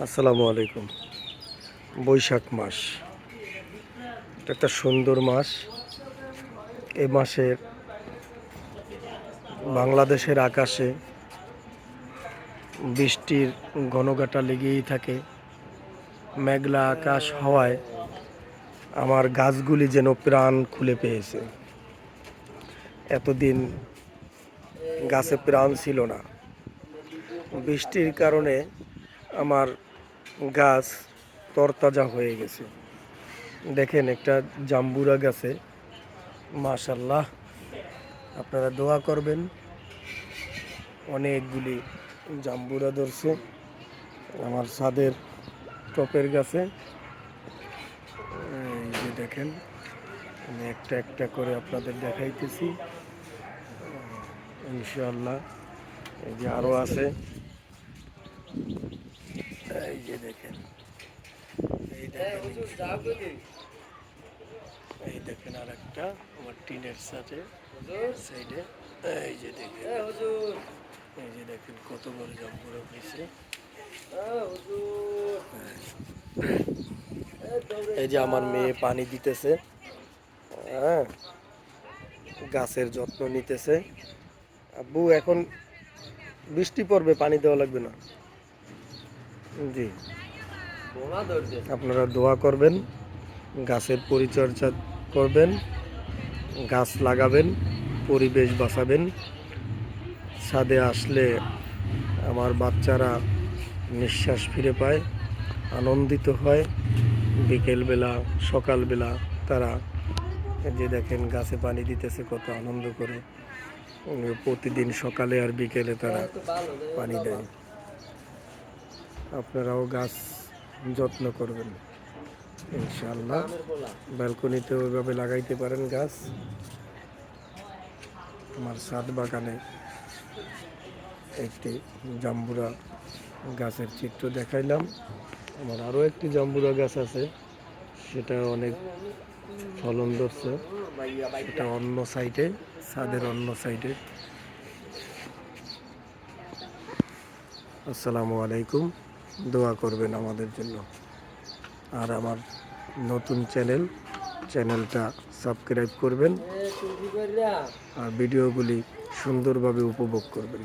আসসালামু আলাইকুম। বৈশাখ মাস, এটা একটা সুন্দর মাস। এই মাসে বাংলাদেশের আকাশে বৃষ্টির ঘনঘটা লেগেই থাকে। মেঘলা আকাশ হওয়ায় আমার গাছগুলি যেন প্রাণ খুলে পেয়েছে। এতদিন গাছে প্রাণ ছিল না। বৃষ্টির কারণে আমার গাছ তরতাজা হয়ে গেছে। দেখেন একটা জাম্বুরা গাছে মাশাআল্লাহ, আপনারা দোয়া করবেন। অনেকগুলি জাম্বুরা ধরছে আমার ছাদের টপের গাছে। এই যে দেখেন, আমি একটা একটা করে আপনাদের দেখাইতেছি ইনশাআল্লাহ। এই যে আরো আছে, এই যে দেখেন, এই দেখেন ইনশাআল্লাহ। এই দেখেন আর একটা আমার টিনের সাথে সাইডে, এই যে দেখেন, এই যে দেখেন কত বড় জাম্বুরা হয়েছে। এই যে আমার মেয়ে পানি দিতেছে, হ্যাঁ, গাছের যত্ন নিতেছে। আব্বু এখন বৃষ্টি পড়বে, পানি দেওয়া লাগবে না। জি, আপনারা দোয়া করবেন, গাছের পরিচর্যা করবেন, গাছ লাগাবেন, পরিবেশ বাঁচাবেন। ছাদে আসলে আমার বাচ্চারা নিঃশ্বাস ফিরে পায়, আনন্দিত হয়। বিকেলবেলা সকালবেলা তারা, এই যে দেখেন গাছে পানি দিতেছে কত আনন্দ করে। প্রতিদিন সকালে আর বিকেলে তারা পানি দেয়। আপনারাও গাছ যত্ন করবেন ইনশাআল্লাহ। ব্যালকনিতে ওইভাবে লাগাইতে পারেন গাছ। আমার ছাদ বাগানে একটি জাম্বুরা গাছের চিত্র দেখাইলাম। আমার আরও একটি জাম্বুরা গাছ আছে, সেটা অনেক ফলন ধরছে। এটা অন্য সাইডে, ছাদের অন্য সাইডে। আসসালামু আলাইকুম, দোয়া করবেন আমাদের জন্য। আর আমার নতুন চ্যানেলটা সাবস্ক্রাইব করবেন আর ভিডিওগুলি সুন্দরভাবে উপভোগ করবেন।